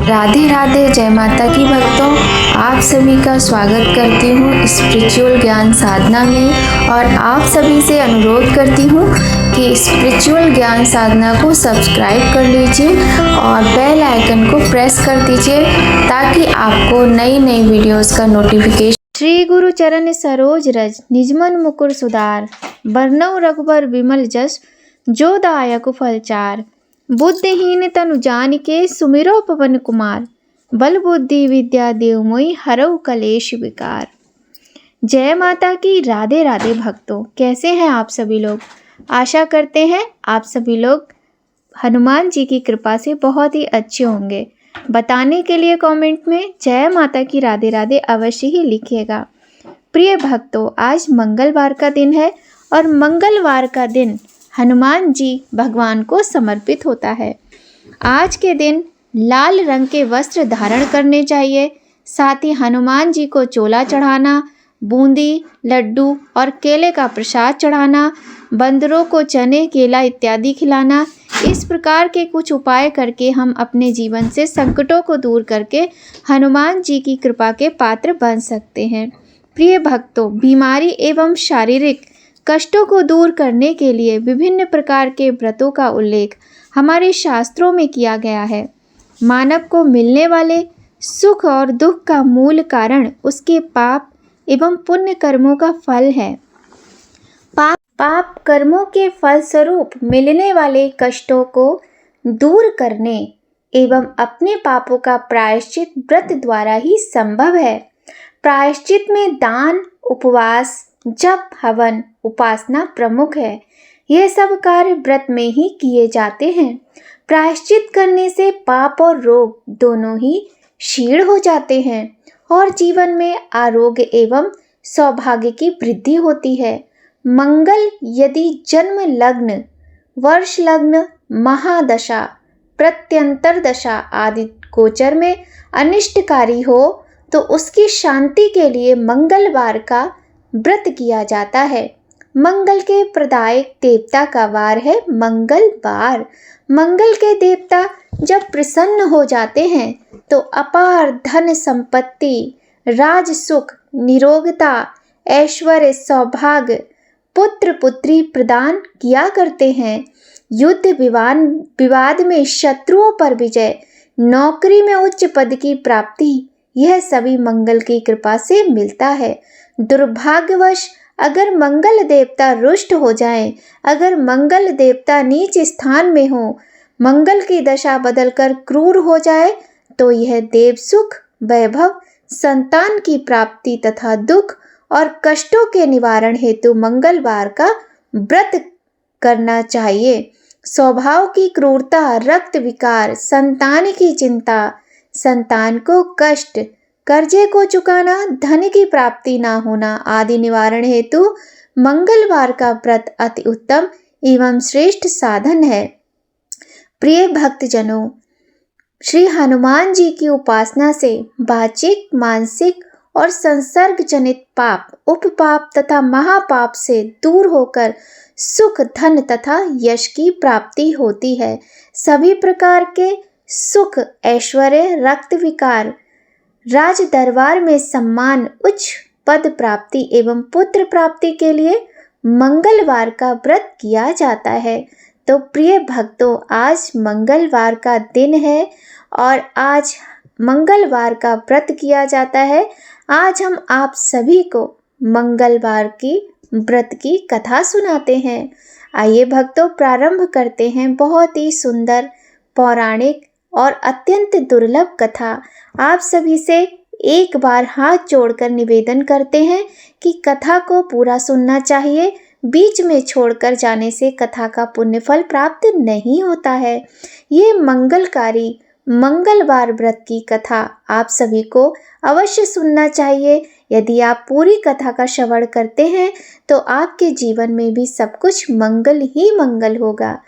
राधे राधे, जय माता की भक्तों। आप सभी का स्वागत करती हूँ स्पिरिचुअल ज्ञान साधना में और आप सभी से अनुरोध करती हूँ कि स्पिरिचुअल ज्ञान साधना को सब्सक्राइब कर लीजिए और बेल आइकन को प्रेस कर दीजिए ताकि आपको नई नई वीडियोस का नोटिफिकेशन। श्री गुरु चरण सरोज रज निजमन मुकुर सुधार, बरनउँ रघुबर विमल जस, जो दायक फल चार। बुद्धिहीन तनु जानिके सुमिरो पवन कुमार, बल बुद्धि विद्या देव मोहि हरऊ कलेश विकार। जय माता की। राधे राधे भक्तों, कैसे हैं आप सभी लोग। आशा करते हैं आप सभी लोग हनुमान जी की कृपा से बहुत ही अच्छे होंगे। बताने के लिए कमेंट में जय माता की राधे राधे अवश्य ही लिखिएगा। प्रिय भक्तों, आज मंगलवार का दिन है और मंगलवार का दिन हनुमान जी भगवान को समर्पित होता है। आज के दिन लाल रंग के वस्त्र धारण करने चाहिए। साथ ही हनुमान जी को चोला चढ़ाना, बूंदी, लड्डू और केले का प्रसाद चढ़ाना, बंदरों को चने, केला इत्यादि खिलाना, इस प्रकार के कुछ उपाय करके हम अपने जीवन से संकटों को दूर करके हनुमान जी की कृपा के पात्र बन सकते हैं। प्रिय भक्तों, बीमारी एवं शारीरिक कष्टों को दूर करने के लिए विभिन्न प्रकार के व्रतों का उल्लेख हमारे शास्त्रों में किया गया है। मानव को मिलने वाले सुख और दुख का मूल कारण उसके पाप एवं पुण्य कर्मों का फल है। पाप कर्मों के फलस्वरूप मिलने वाले कष्टों को दूर करने एवं अपने पापों का प्रायश्चित व्रत द्वारा ही संभव है। प्रायश्चित में दान, उपवास, जप, हवन, उपासना प्रमुख है। यह सब कार्य व्रत में ही किए जाते हैं। प्रायश्चित करने से पाप और रोग दोनों ही क्षीण हो जाते हैं और जीवन में आरोग्य एवं सौभाग्य की वृद्धि होती है। मंगल यदि जन्म लग्न, वर्ष लग्न, महादशा, प्रत्यंतर दशा आदि गोचर में अनिष्टकारी हो तो उसकी शांति के लिए मंगलवार का व्रत किया जाता है। मंगल के प्रदायक देवता का वार है मंगलवार। मंगल के देवता जब प्रसन्न हो जाते हैं तो अपार धन संपत्ति, राज सुख, निरोगता, ऐश्वर्य, सौभाग्य, पुत्र पुत्री प्रदान किया करते हैं। युद्ध विवाद में शत्रुओं पर विजय, नौकरी में उच्च पद की प्राप्ति, यह सभी मंगल की कृपा से मिलता है। दुर्भाग्यवश अगर मंगल देवता रुष्ट हो जाएं, अगर मंगल देवता नीच स्थान में हो, मंगल की दशा बदलकर क्रूर हो जाए तो यह देव सुख, वैभव, संतान की प्राप्ति तथा दुख और कष्टों के निवारण हेतु मंगलवार का व्रत करना चाहिए। स्वभाव की क्रूरता, रक्त विकार, संतान की चिंता, संतान को कष्ट, कर्जे को चुकाना, धन की प्राप्ति ना होना आदि निवारण हेतु मंगलवार का व्रत अति उत्तम एवं श्रेष्ठ साधन है। प्रिय भक्तजनों, श्री हनुमान जी की उपासना से वाचिक, मानसिक और संसर्ग जनित पाप, उपपाप तथा महापाप से दूर होकर सुख, धन तथा यश की प्राप्ति होती है। सभी प्रकार के सुख, ऐश्वर्य, रक्त विकार, राज दरबार में सम्मान, उच्च पद प्राप्ति एवं पुत्र प्राप्ति के लिए मंगलवार का व्रत किया जाता है। तो प्रिय भक्तों, आज मंगलवार का दिन है और आज मंगलवार का व्रत किया जाता है। आज हम आप सभी को मंगलवार की व्रत की कथा सुनाते हैं। आइए भक्तों, प्रारंभ करते हैं बहुत ही सुंदर, पौराणिक और अत्यंत दुर्लभ कथा। आप सभी से एक बार हाथ जोड़कर निवेदन करते हैं कि कथा को पूरा सुनना चाहिए। बीच में छोड़कर जाने से कथा का पुण्य फल प्राप्त नहीं होता है। ये मंगलकारी मंगलवार व्रत की कथा आप सभी को अवश्य सुनना चाहिए। यदि आप पूरी कथा का श्रवण करते हैं तो आपके जीवन में भी सब कुछ मंगल ही मंगल होगा।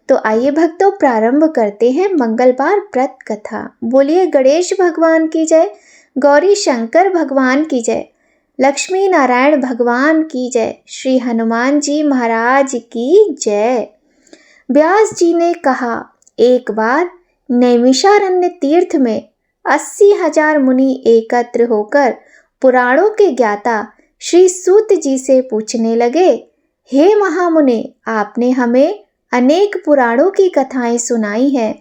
तो आइए भक्तों, प्रारंभ करते हैं मंगलवार व्रत कथा। बोलिए गणेश भगवान की जय, गौरी शंकर भगवान की जय, लक्ष्मी नारायण भगवान की जय, श्री हनुमान जी महाराज की जय। व्यास जी ने कहा, एक बार नैमिषारण्य तीर्थ में 80,000 मुनि एकत्र होकर पुराणों के ज्ञाता श्री सूत जी से पूछने लगे, हे महामुने, आपने हमें अनेक पुराणों की कथाएं सुनाई हैं।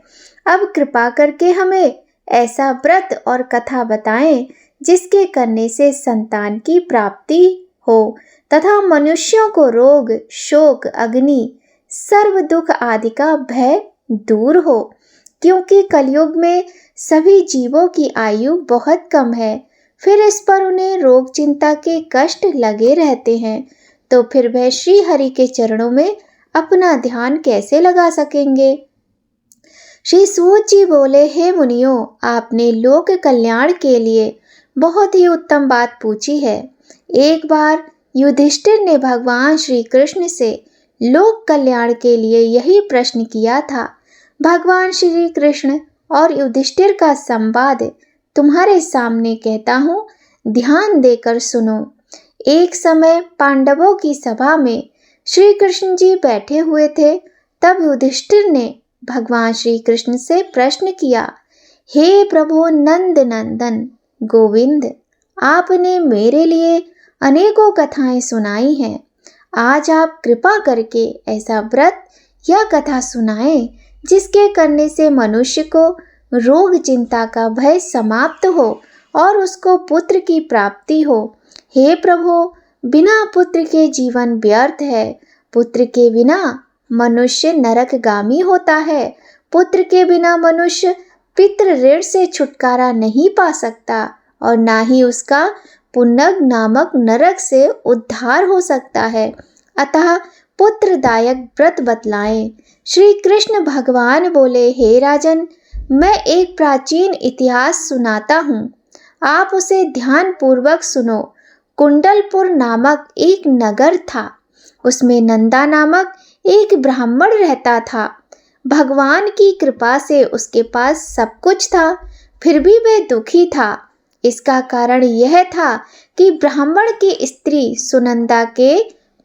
अब कृपा करके हमें ऐसा व्रत और कथा बताएं जिसके करने से संतान की प्राप्ति हो तथा मनुष्यों को रोग, शोक, अग्नि, सर्व दुख आदि का भय दूर हो, क्योंकि कलयुग में सभी जीवों की आयु बहुत कम है। फिर इस पर उन्हें रोग चिंता के कष्ट लगे रहते हैं, तो फिर वह श्री हरि के चरणों में अपना ध्यान कैसे लगा सकेंगे। श्री सूत जी बोले, हे मुनियों, आपने लोक कल्याण के लिए बहुत ही उत्तम बात पूछी है। एक बार युधिष्ठिर ने भगवान श्री कृष्ण से लोक कल्याण के लिए यही प्रश्न किया था। भगवान श्री कृष्ण और युधिष्ठिर का संवाद तुम्हारे सामने कहता हूँ, ध्यान देकर सुनो। एक समय पांडवों की सभा में श्री कृष्ण जी बैठे हुए थे। तब युधिष्ठिर ने भगवान श्री कृष्ण से प्रश्न किया, हे प्रभु नंद नंदन गोविंद, आपने मेरे लिए अनेकों कथाएं सुनाई हैं। आज आप कृपा करके ऐसा व्रत या कथा सुनाएं जिसके करने से मनुष्य को रोग चिंता का भय समाप्त हो और उसको पुत्र की प्राप्ति हो। हे प्रभु, बिना पुत्र के जीवन व्यर्थ है। पुत्र के बिना मनुष्य नरकगामी होता है। पुत्र के बिना मनुष्य पितृ ऋण से छुटकारा नहीं पा सकता और ना ही उसका पुनग नामक नरक से उद्धार हो सकता है। अतः पुत्रदायक व्रत बतलाएं। श्री कृष्ण भगवान बोले, हे राजन, मैं एक प्राचीन इतिहास सुनाता हूँ, आप उसे ध्यान पूर्वक सुनो। कुंडलपुर नामक एक नगर था। उसमें नंदा नामक एक ब्राह्मण रहता था। भगवान की कृपा से उसके पास सब कुछ था, फिर भी वह दुखी था। इसका कारण यह था कि ब्राह्मण की स्त्री सुनंदा के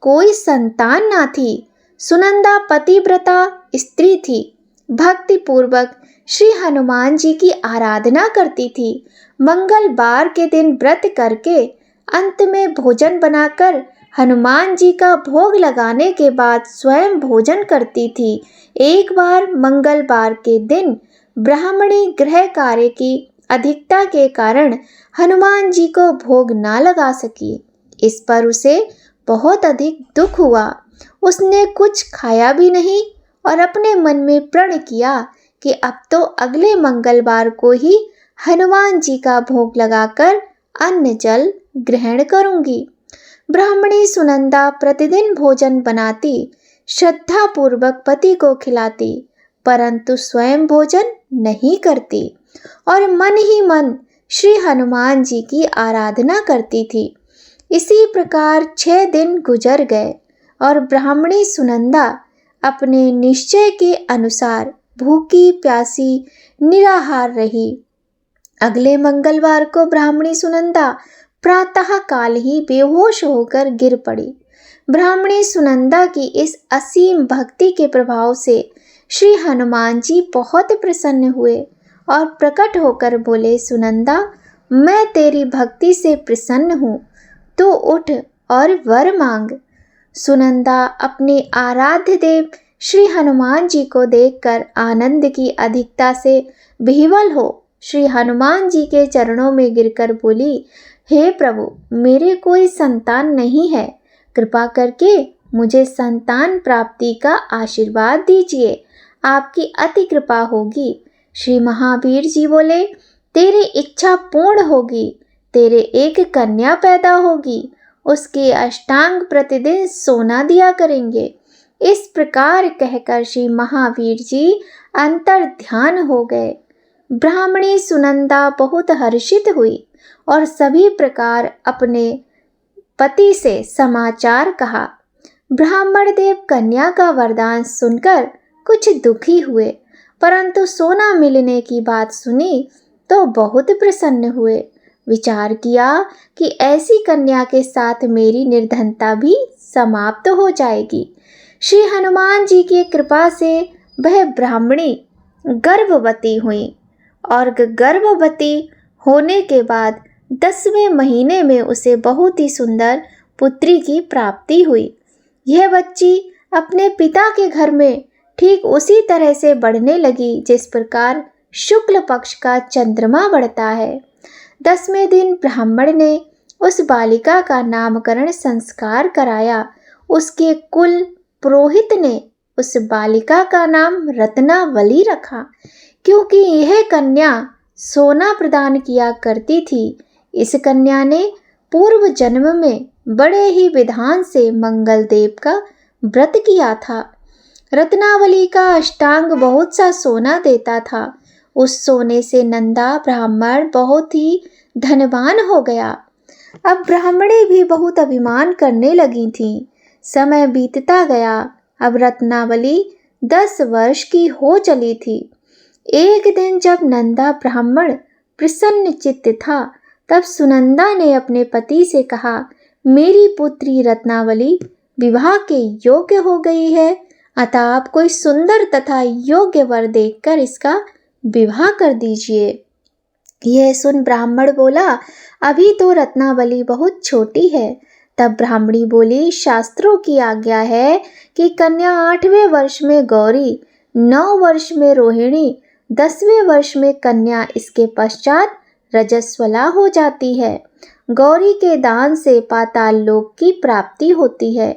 कोई संतान ना थी। सुनंदा पतिव्रता स्त्री थी, भक्ति पूर्वक श्री हनुमान जी की आराधना करती थी। मंगलवार के दिन व्रत करके अंत में भोजन बनाकर हनुमान जी का भोग लगाने के बाद स्वयं भोजन करती थी। एक बार मंगलवार के दिन ब्राह्मणी गृह कार्य की अधिकता के कारण हनुमान जी को भोग ना लगा सकी। इस पर उसे बहुत अधिक दुख हुआ। उसने कुछ खाया भी नहीं और अपने मन में प्रण किया कि अब तो अगले मंगलवार को ही हनुमान जी का भोग लगाकर अन्न जल ग्रहण करूंगी। ब्राह्मणी सुनंदा प्रतिदिन भोजन बनाती, श्रद्धा पूर्वक पति को खिलाती, परंतु स्वयं भोजन नहीं करती और मन ही मन श्री हनुमान जी की आराधना करती थी। इसी प्रकार 6 दिन गुजर गए और ब्राह्मणी सुनंदा अपने निश्चय के अनुसार भूखी प्यासी निराहार रही। अगले मंगलवार को ब्राह्मणी सुनंदा प्रातः काल ही बेहोश होकर गिर पड़ी। ब्राह्मणी सुनंदा की इस असीम भक्ति के प्रभाव से श्री हनुमान जी बहुत प्रसन्न हुए और प्रकट होकर बोले, सुनंदा, मैं तेरी भक्ति से प्रसन्न हूँ, तो उठ और वर मांग। सुनंदा अपने आराध्य देव श्री हनुमान जी को देखकर आनंद की अधिकता से विह्वल हो श्री हनुमान जी के चरणों में गिरकर बोली, हे प्रभु, मेरे कोई संतान नहीं है, कृपा करके मुझे संतान प्राप्ति का आशीर्वाद दीजिए, आपकी अति कृपा होगी। श्री महावीर जी बोले, तेरी इच्छा पूर्ण होगी, तेरे एक कन्या पैदा होगी, उसके अष्टांग प्रतिदिन सोना दिया करेंगे। इस प्रकार कहकर श्री महावीर जी अंतर ध्यान हो गए। ब्राह्मणी सुनंदा बहुत हर्षित हुई और सभी प्रकार अपने पति से समाचार कहा। ब्राह्मण देव कन्या का वरदान सुनकर कुछ दुखी हुए, परंतु सोना मिलने की बात सुनी तो बहुत प्रसन्न हुए। विचार किया कि ऐसी कन्या के साथ मेरी निर्धनता भी समाप्त हो जाएगी। श्री हनुमान जी की कृपा से वह ब्राह्मणी गर्भवती हुई और गर्भवती होने के बाद 10वें महीने में उसे बहुत ही सुंदर पुत्री की प्राप्ति हुई। यह बच्ची अपने पिता के घर में ठीक उसी तरह से बढ़ने लगी जिस प्रकार शुक्ल पक्ष का चंद्रमा बढ़ता है। 10वें दिन ब्राह्मण ने उस बालिका का नामकरण संस्कार कराया। उसके कुल पुरोहित ने उस बालिका का नाम रत्नावली रखा, क्योंकि यह कन्या सोना प्रदान किया करती थी। इस कन्या ने पूर्व जन्म में बड़े ही विधान से मंगल देव का व्रत किया था। रत्नावली का अष्टांग बहुत सा सोना देता था। उस सोने से नंदा ब्राह्मण बहुत ही धनवान हो गया। अब ब्राह्मणी भी बहुत अभिमान करने लगी थीं। समय बीतता गया। अब रत्नावली 10 वर्ष की हो चली थी। एक दिन जब नंदा ब्राह्मण प्रसन्न चित्त था, तब सुनंदा ने अपने पति से कहा, मेरी पुत्री रत्नावली विवाह के योग्य हो गई है, अतः आप कोई सुंदर तथा योग्य वर देखकर इसका विवाह कर दीजिए। यह सुन ब्राह्मण बोला, अभी तो रत्नावली बहुत छोटी है। तब ब्राह्मणी बोली, शास्त्रों की आज्ञा है कि कन्या 8वें वर्ष में गौरी, 9 वर्ष में रोहिणी, 10वें वर्ष में कन्या, इसके पश्चात रजस्वला हो जाती है। गौरी के दान से पाताल लोक की प्राप्ति होती है,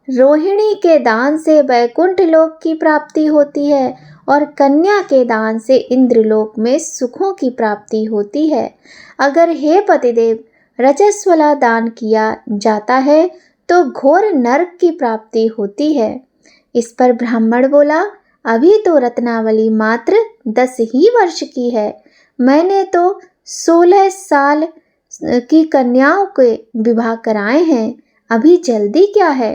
रोहिणी के दान से वैकुंठ लोक की प्राप्ति होती है और कन्या के दान से इंद्रलोक में सुखों की प्राप्ति होती है। अगर हे पतिदेव रजस्वला दान किया जाता है तो घोर नरक की प्राप्ति होती है। इस पर ब्राह्मण बोला, अभी तो रत्नावली मात्र 10 ही वर्ष की है। मैंने तो 16 साल की कन्याओं के विवाह कराए हैं, अभी जल्दी क्या है।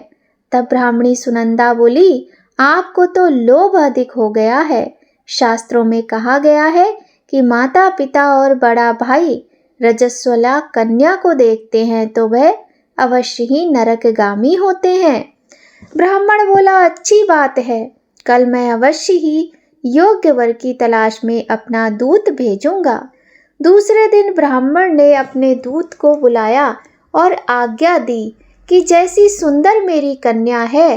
तब ब्राह्मणी सुनंदा बोली, आपको तो लोभ अधिक हो गया है। शास्त्रों में कहा गया है कि माता पिता और बड़ा भाई रजस्वला कन्या को देखते हैं तो वह अवश्य ही नरकगामी होते हैं। ब्राह्मण बोला, अच्छी बात है, कल मैं अवश्य ही योग्य वर की तलाश में अपना दूत भेजूंगा। दूसरे दिन ब्राह्मण ने अपने दूत को बुलाया और आज्ञा दी कि जैसी सुंदर मेरी कन्या है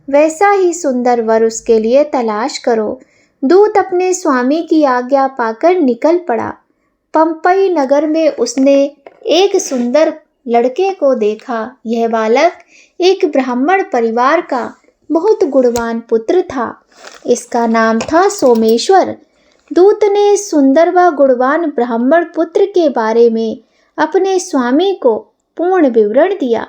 वैसा ही सुंदर वर उसके लिए तलाश करो। दूत अपने स्वामी की आज्ञा पाकर निकल पड़ा। पंपई नगर में उसने एक सुंदर लड़के को देखा। यह बालक एक ब्राह्मण परिवार का बहुत गुणवान पुत्र था। इसका नाम था सोमेश्वर। दूत ने सुंदर व गुणवान ब्राह्मण पुत्र के बारे में अपने स्वामी को पूर्ण विवरण दिया।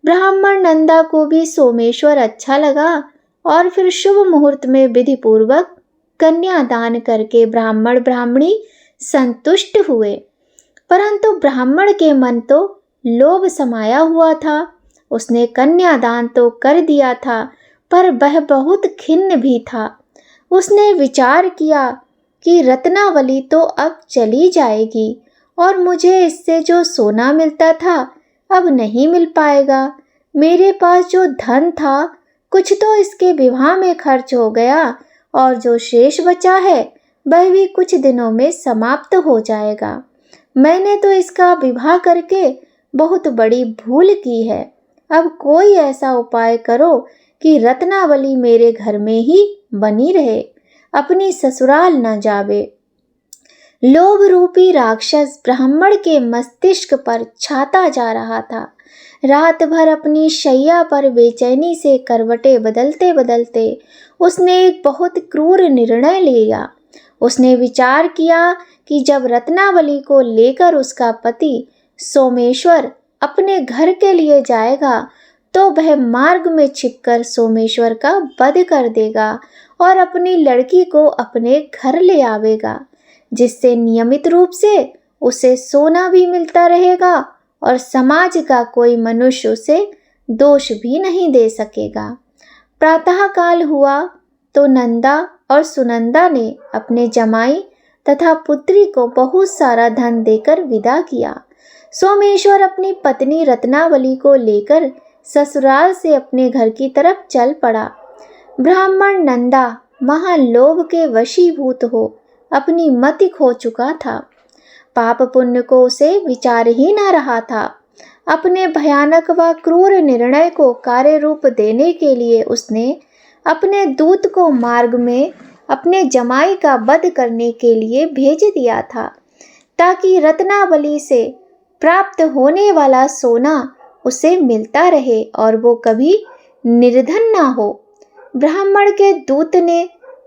ब्राह्मण नंदा को भी सोमेश्वर अच्छा लगा और फिर शुभ मुहूर्त में विधि पूर्वक कन्या दान करके ब्राह्मण ब्राह्मणी संतुष्ट हुए। परंतु ब्राह्मण के मन तो लोभ समाया हुआ था। उसने कन्यादान तो कर दिया था, पर वह बहुत खिन्न भी था। उसने विचार किया कि रत्नावली तो अब चली जाएगी और मुझे इससे जो सोना मिलता था अब नहीं मिल पाएगा। मेरे पास जो धन था कुछ तो इसके विवाह में खर्च हो गया और जो शेष बचा है वह भी कुछ दिनों में समाप्त हो जाएगा। मैंने तो इसका विवाह करके बहुत बड़ी भूल की है। अब कोई ऐसा उपाय करो कि रत्नावली मेरे घर में ही बनी रहे, अपनी ससुराल न जावे। लोभ रूपी राक्षस ब्राह्मण के मस्तिष्क पर छाता जा रहा था। रात भर अपनी शैया पर बेचैनी से करवटें बदलते बदलते उसने एक बहुत क्रूर निर्णय लिया। उसने विचार किया कि जब रत्नावली को लेकर उसका पति सोमेश्वर अपने घर के लिए जाएगा तो वह मार्ग में छिपकर सोमेश्वर का वध कर देगा और अपनी लड़की को अपने घर ले आवेगा, जिससे नियमित रूप से उसे सोना भी मिलता रहेगा और समाज का कोई मनुष्य उसे दोष भी नहीं दे सकेगा। प्रातःकाल हुआ तो नंदा और सुनंदा ने अपने जमाई तथा पुत्री को बहुत सारा धन देकर विदा किया। सोमेश्वर अपनी पत्नी रत्नावली को लेकर ससुराल से अपने घर की तरफ चल पड़ा। ब्राह्मण नंदा महालोभ के वशीभूत हो अपनी मति खो चुका था। पाप पुण्य को उसे विचार ही न रहा था। अपने भयानक व क्रूर निर्णय को कार्य रूप देने के लिए उसने अपने दूत को मार्ग में अपने जमाई का वध करने के लिए भेज दिया था, ताकि रत्नावली से प्राप्त होने वाला सोना उसे मिलता रहे और वो कभी निर्धन ना हो। ब्राह्मण के दूत ने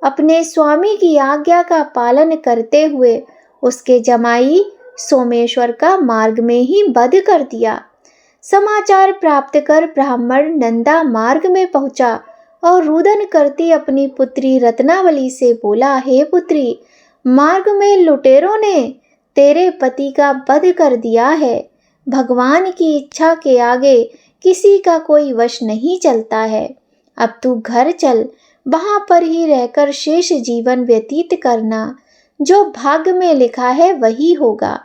अपने स्वामी की आज्ञा का पालन करते हुए उसके जमाई सोमेश्वर का मार्ग में ही वध कर दिया। समाचार प्राप्त कर ब्राह्मण नंदा मार्ग में पहुंचा और रुदन करती अपनी पुत्री रत्नावली से बोला, हे पुत्री, मार्ग में लुटेरों ने तेरे पति का वध कर दिया है। भगवान की इच्छा के आगे किसी का कोई वश नहीं चलता है। अब तू घर चल, वहां पर ही रहकर शेष जीवन व्यतीत करना। जो भाग्य में लिखा है वही होगा।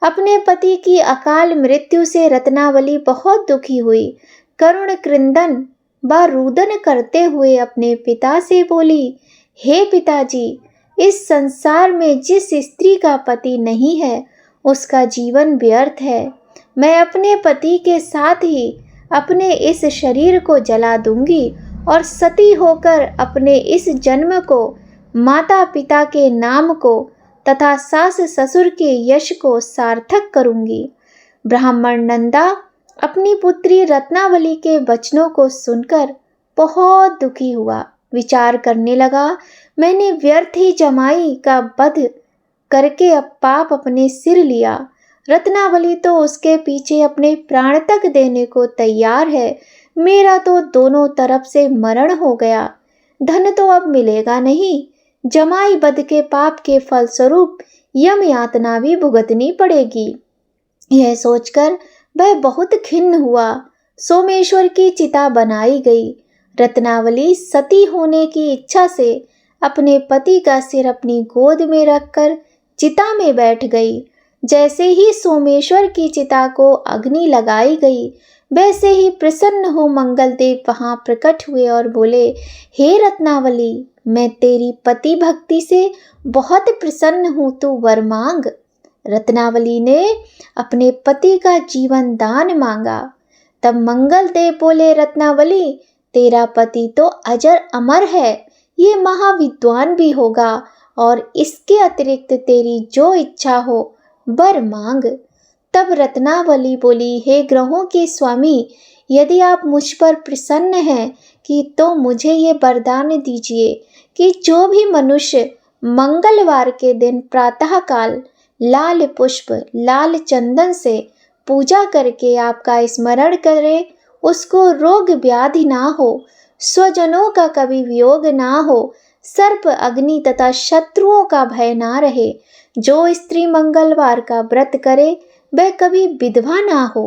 अपने पति की अकाल मृत्यु से रत्नावली बहुत दुखी हुई। करुण क्रंदन व रुदन करते हुए अपने पिता से बोली, हे पिताजी, इस संसार में जिस स्त्री का पति नहीं है उसका जीवन व्यर्थ है। मैं अपने पति के साथ ही अपने इस शरीर को जला दूंगी और सती होकर अपने इस जन्म को, माता पिता के नाम को तथा सास ससुर के यश को सार्थक करूंगी। ब्राह्मण नंदा अपनी पुत्री रत्नावली के वचनों को सुनकर बहुत दुखी हुआ। विचार करने लगा, मैंने व्यर्थ ही जमाई का वध करके अब पाप अपने सिर लिया। रत्नावली तो उसके पीछे अपने प्राण तक देने को तैयार है। मेरा तो दोनों तरफ से मरण हो गया। धन तो अब मिलेगा नहीं। जमाई वध के पाप के फलस्वरूप यम यातना भी भुगतनी पड़ेगी। यह सोचकर वह बहुत खिन्न हुआ। सोमेश्वर की चिता बनाई गई। रत्नावली सती होने की इच्छा से अपने पति का सिर अपनी गोद में रखकर चिता में बैठ गई। जैसे ही सोमेश्वर की चिता को अग्नि लगाई गई, वैसे ही प्रसन्न हो मंगलदेव वहां प्रकट हुए और बोले, हे रत्नावली, मैं तेरी पति भक्ति से बहुत प्रसन्न हूँ, तू वर मांग। रत्नावली ने अपने पति का जीवन दान मांगा। तब मंगलदेव बोले, रत्नावली, तेरा पति तो अजर अमर है, ये महाविद्वान भी होगा और इसके अतिरिक्त तेरी जो इच्छा हो वर मांग। तब रत्नावली बोली, हे ग्रहों के स्वामी, यदि आप मुझ पर प्रसन्न हैं कि तो मुझे ये वरदान दीजिए कि जो भी मनुष्य मंगलवार के दिन प्रातःकाल लाल पुष्प, लाल चंदन से पूजा करके आपका स्मरण करे, उसको रोग व्याधि ना हो, स्वजनों का कभी वियोग ना हो, सर्प अग्नि तथा शत्रुओं का भय ना रहे। जो स्त्री मंगलवार का व्रत करे वह कभी विधवा ना हो।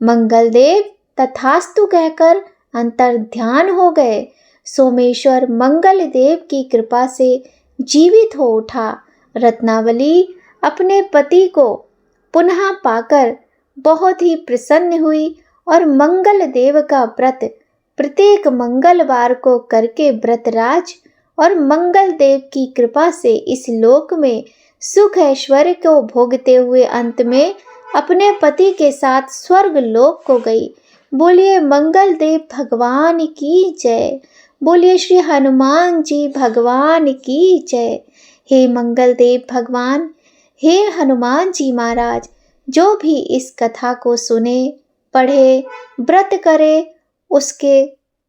मंगलदेव तथास्तु कहकर अंतर ध्यान हो गए। सोमेश्वर मंगलदेव की कृपा से जीवित हो उठा। रत्नावली अपने पति को पुनः पाकर बहुत ही प्रसन्न हुई और मंगलदेव का व्रत प्रत्येक मंगलवार को करके व्रतराज और मंगलदेव की कृपा से इस लोक में सुख ऐश्वर्य को भोगते हुए अंत में अपने पति के साथ स्वर्ग लोक को गई। बोलिए मंगलदेव भगवान की जय। बोलिए श्री हनुमान जी भगवान की जय। हे मंगलदेव भगवान, हे हनुमान जी महाराज, जो भी इस कथा को सुने, पढ़े, व्रत करे, उसके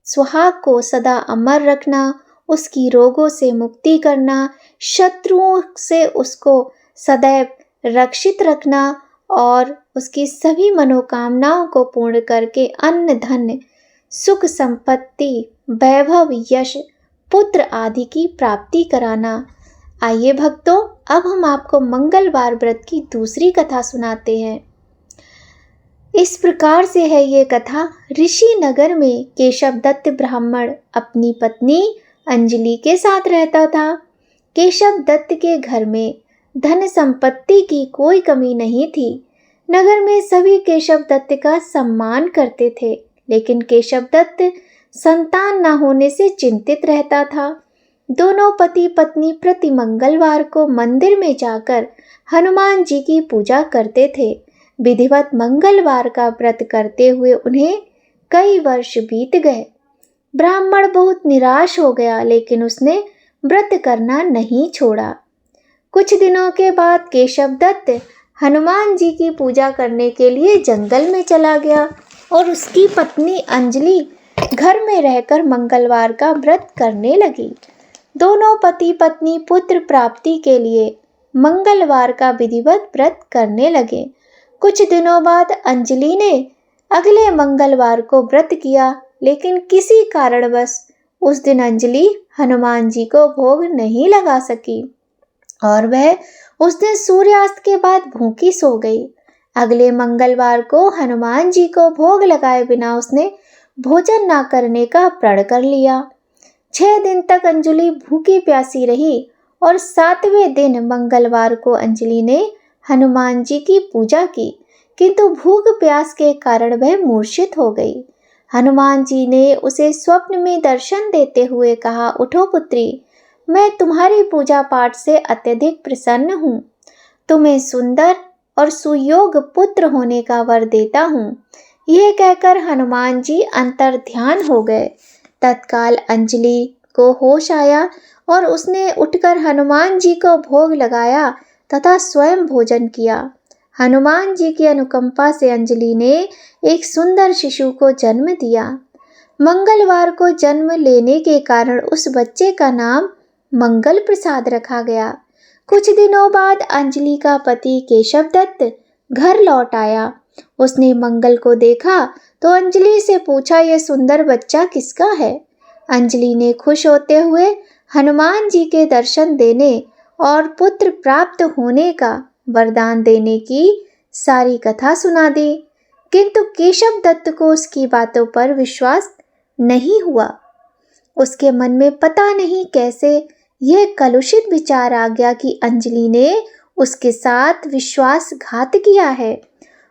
सुहाग को सदा अमर रखना, उसकी रोगों से मुक्ति करना, शत्रुओं से उसको सदैव रक्षित रखना और उसकी सभी मनोकामनाओं को पूर्ण करके अन्न धन, सुख संपत्ति, वैभव, यश, पुत्र आदि की प्राप्ति कराना। आइए भक्तों, अब हम आपको मंगलवार व्रत की दूसरी कथा सुनाते हैं। इस प्रकार से है ये कथा। ऋषि नगर में केशव दत्त ब्राह्मण अपनी पत्नी अंजलि के साथ रहता था। केशव दत्त के घर में धन संपत्ति की कोई कमी नहीं थी। नगर में सभी केशव दत्त का सम्मान करते थे, लेकिन केशव दत्त संतान न होने से चिंतित रहता था। दोनों पति पत्नी प्रति मंगलवार को मंदिर में जाकर हनुमान जी की पूजा करते थे। विधिवत मंगलवार का व्रत करते हुए उन्हें कई वर्ष बीत गए। ब्राह्मण बहुत निराश हो गया, लेकिन उसने व्रत करना नहीं छोड़ा। कुछ दिनों के बाद केशव दत्त हनुमान जी की पूजा करने के लिए जंगल में चला गया और उसकी पत्नी अंजलि घर में रहकर मंगलवार का व्रत करने लगी। दोनों पति पत्नी पुत्र प्राप्ति के लिए मंगलवार का विधिवत व्रत करने लगे। कुछ दिनों बाद अंजलि ने अगले मंगलवार को व्रत किया, लेकिन किसी कारणवश उस दिन अंजलि हनुमान जी को भोग नहीं लगा सकी और वह उस दिन सूर्यास्त के बाद भूखी सो गई। अगले मंगलवार को हनुमान जी को भोग लगाए बिना उसने भोजन न करने का प्रण कर लिया। 6 दिन तक अंजलि भूखी प्यासी रही और 7वें दिन मंगलवार को अंजलि ने हनुमान जी की पूजा की, किंतु भूख प्यास के कारण वह मूर्छित हो गई। हनुमान जी ने उसे स्वप्न में दर्शन देते हुए कहा, उठो पुत्री, मैं तुम्हारी पूजा पाठ से अत्यधिक प्रसन्न हूँ। तुम्हें सुंदर और सुयोग पुत्र होने का वर देता हूँ। यह कहकर हनुमान जी अंतर ध्यान हो गए। तत्काल अंजलि को होश आया और उसने उठकर हनुमान जी को भोग लगाया तथा स्वयं भोजन किया। हनुमान जी की अनुकंपा से अंजलि ने एक सुंदर शिशु को जन्म दिया। मंगलवार को जन्म लेने के कारण उस बच्चे का नाम मंगल प्रसाद रखा गया। कुछ दिनों बाद अंजलि का पति केशव दत्त घर लौट आया। उसने मंगल को देखा तो अंजलि से पूछा, यह सुंदर बच्चा किसका है? अंजलि ने खुश होते हुए हनुमान जी के दर्शन देने और पुत्र प्राप्त होने का वरदान देने की सारी कथा सुना दी, किंतु केशव दत्त को उसकी बातों पर विश्वास नहीं हुआ। उसके मन में पता नहीं कैसे यह कलुषित विचार आ गया कि अंजलि ने उसके साथ विश्वासघात किया है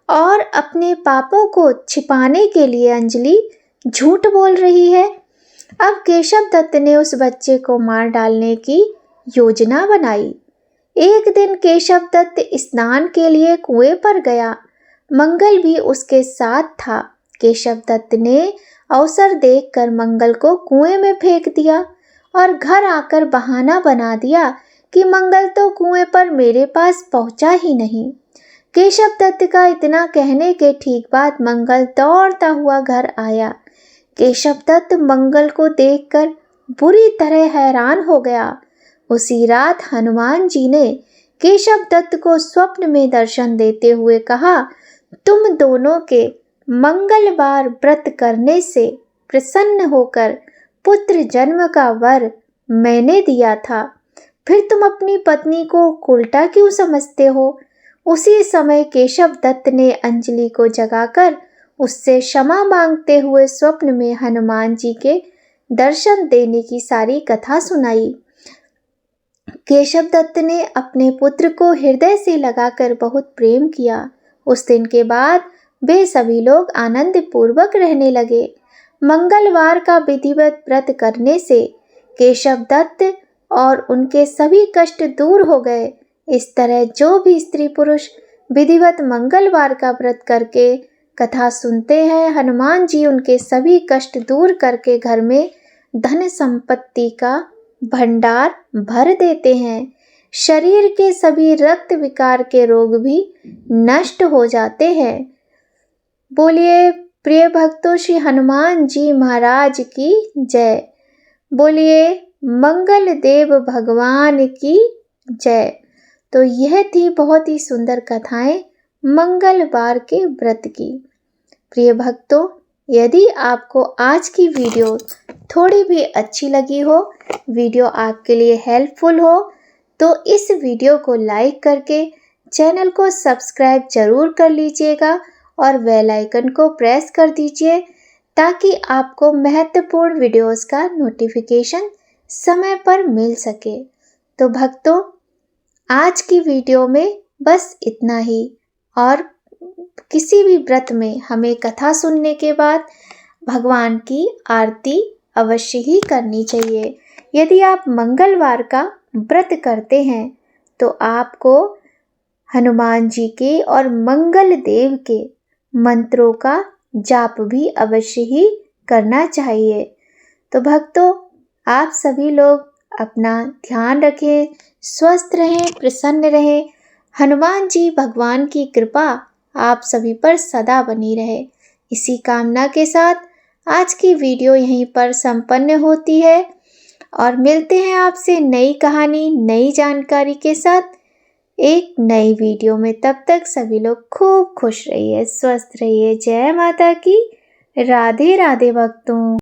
और अपने पापों को छिपाने के लिए अंजलि झूठ बोल रही है। अब केशव दत्त ने उस बच्चे को मार डालने की योजना बनाई। एक दिन केशव दत्त स्नान के लिए कुएं पर गया। मंगल भी उसके साथ था। केशव दत्त ने अवसर देखकर मंगल को कुएं में फेंक दिया और घर आकर बहाना बना दिया कि मंगल तो कुएं पर मेरे पास पहुंचा ही नहीं। केशव दत्त का इतना कहने के ठीक बाद मंगल दौड़ता हुआ घर आया। केशव दत्त मंगल को देखकर बुरी तरह हैरान हो गया। उसी रात हनुमान जी ने केशव दत्त को स्वप्न में दर्शन देते हुए कहा, तुम दोनों के मंगलवार व्रत करने से प्रसन्न होकर पुत्र जन्म का वर मैंने दिया था, फिर तुम अपनी पत्नी को उल्टा क्यों समझते हो? उसी समय केशव दत्त ने अंजलि को जगाकर उससे क्षमा मांगते हुए स्वप्न में हनुमान जी के दर्शन देने की सारी कथा सुनाई। केशव दत्त ने अपने पुत्र को हृदय से लगाकर बहुत प्रेम किया। उस दिन के बाद वे सभी लोग आनंद पूर्वक रहने लगे। मंगलवार का विधिवत व्रत करने से केशव दत्त और उनके सभी कष्ट दूर हो गए। इस तरह जो भी स्त्री पुरुष विधिवत मंगलवार का व्रत करके कथा सुनते हैं, हनुमान जी उनके सभी कष्ट दूर करके घर में धन संपत्ति का भंडार भर देते हैं। शरीर के सभी रक्त विकार के रोग भी नष्ट हो जाते हैं। बोलिए प्रिय भक्तों, श्री हनुमान जी महाराज की जय। बोलिए मंगल देव भगवान की जय। तो यह थी बहुत ही सुंदर कथाएं मंगलवार के व्रत की। प्रिय भक्तों, यदि आपको आज की वीडियो थोड़ी भी अच्छी लगी हो, वीडियो आपके लिए हेल्पफुल हो, तो इस वीडियो को लाइक करके चैनल को सब्सक्राइब जरूर कर लीजिएगा और बेल आइकन को प्रेस कर दीजिए ताकि आपको महत्वपूर्ण वीडियोस का नोटिफिकेशन समय पर मिल सके। तो भक्तों, आज की वीडियो में बस इतना ही। और किसी भी व्रत में हमें कथा सुनने के बाद भगवान की आरती अवश्य ही करनी चाहिए। यदि आप मंगलवार का व्रत करते हैं तो आपको हनुमान जी के और मंगल देव के मंत्रों का जाप भी अवश्य ही करना चाहिए। तो भक्तों, आप सभी लोग अपना ध्यान रखें, स्वस्थ रहें, प्रसन्न रहें। हनुमान जी भगवान की कृपा आप सभी पर सदा बनी रहे। इसी कामना के साथ आज की वीडियो यहीं पर संपन्न होती है और मिलते हैं आपसे नई कहानी, नई जानकारी के साथ एक नई वीडियो में। तब तक सभी लोग खूब खुश रहिए, स्वस्थ रहिए। जय माता की। राधे राधे भक्तों।